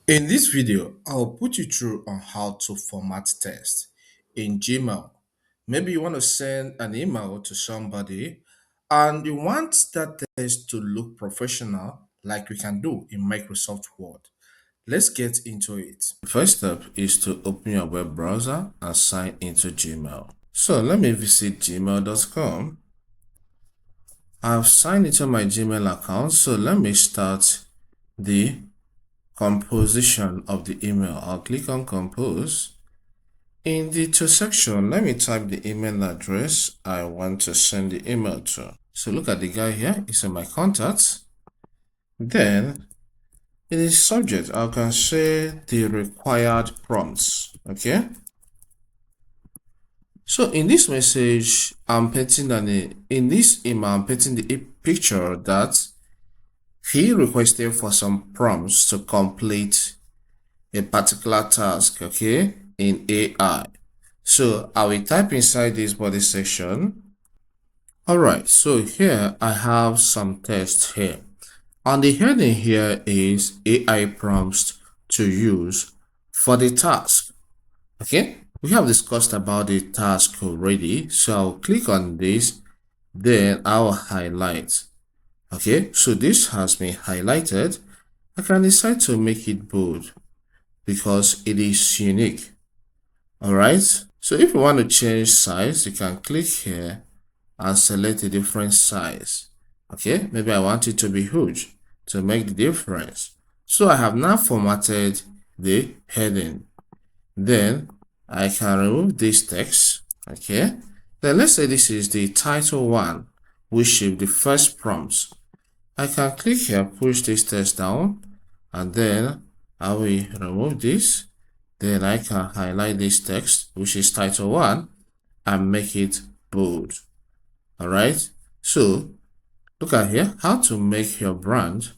In this video, I'll put you through on how to format text in Gmail. Maybe you want to send an email to somebody and you want that text to look professional like we can do in Microsoft Word. Let's get into it. The first step is to open your web browser and sign into Gmail. So let me visit gmail.com. I've signed into my Gmail account, so let me start the composition of the email. I'll click on compose. In the to section, let me type the email address I want to send the email to. So look at the guy here, it's in my contacts. Then in the subject, I can say the required prompts. Okay. So in this message, I'm painting in this email, I'm painting the picture that he requested for some prompts to complete a particular task, okay, in AI. So I will type inside this body section. All right, so here I have some text here. And the heading here is AI prompts to use for the task. Okay, we have discussed about the task already. So I'll click on this, then I'll highlight. Okay, so this has been highlighted. I can decide to make it bold because it is unique. All right, so if you want to change size, you can click here and select a different size. Okay, maybe I want it to be huge to make the difference. So I have now formatted the heading. Then I can remove this text. Okay, then let's say this is the title one, which is the first prompt. I can click here, push this text down, and then I will remove this. Then I can highlight this text, which is title 1, and make it bold. All right. So look at here, how to make your brand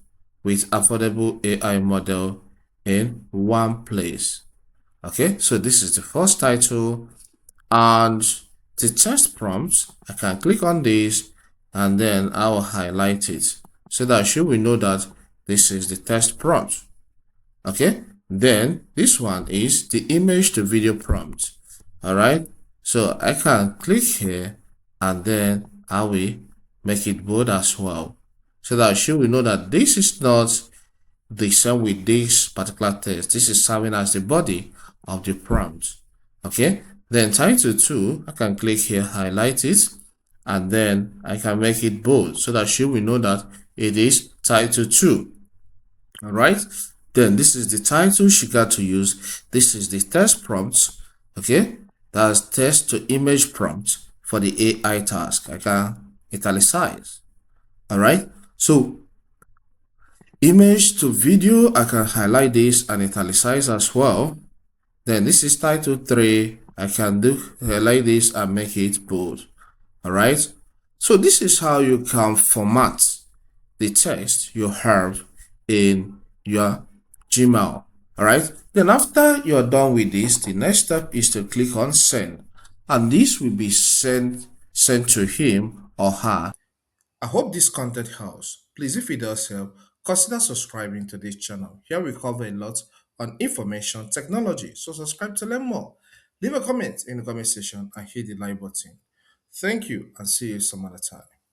with affordable AI model in one place. Okay. So this is the first title, and the text prompt, I can click on this and then I will highlight it so that you will know that this is the text prompt. Okay, then this one is the image to video prompt. All right, so I can click here and then I will make it bold as well so that you will know that this is not the same with this particular text. This is serving as the body of the prompt. Okay, then title 2, I can click here, highlight it, and then I can make it bold so that you will know that it is title 2. All right, then this is the title she got to use. This is the text prompt. Okay, that's text to image prompt for the AI task. I can italicize. All right, so image to video, I can highlight this and italicize as well. Then this is title 3. I can highlight this and make it bold. All right, so this is how you can format the text you have in your Gmail. All right, then after you're done with this, the next step is to click on send, and this will be sent to him or her. I hope this content helps. Please, if it does help, consider subscribing to this channel. Here we cover a lot on information technology, so subscribe to learn more. Leave a comment in the comment section and hit the like button. Thank you and see you some other time.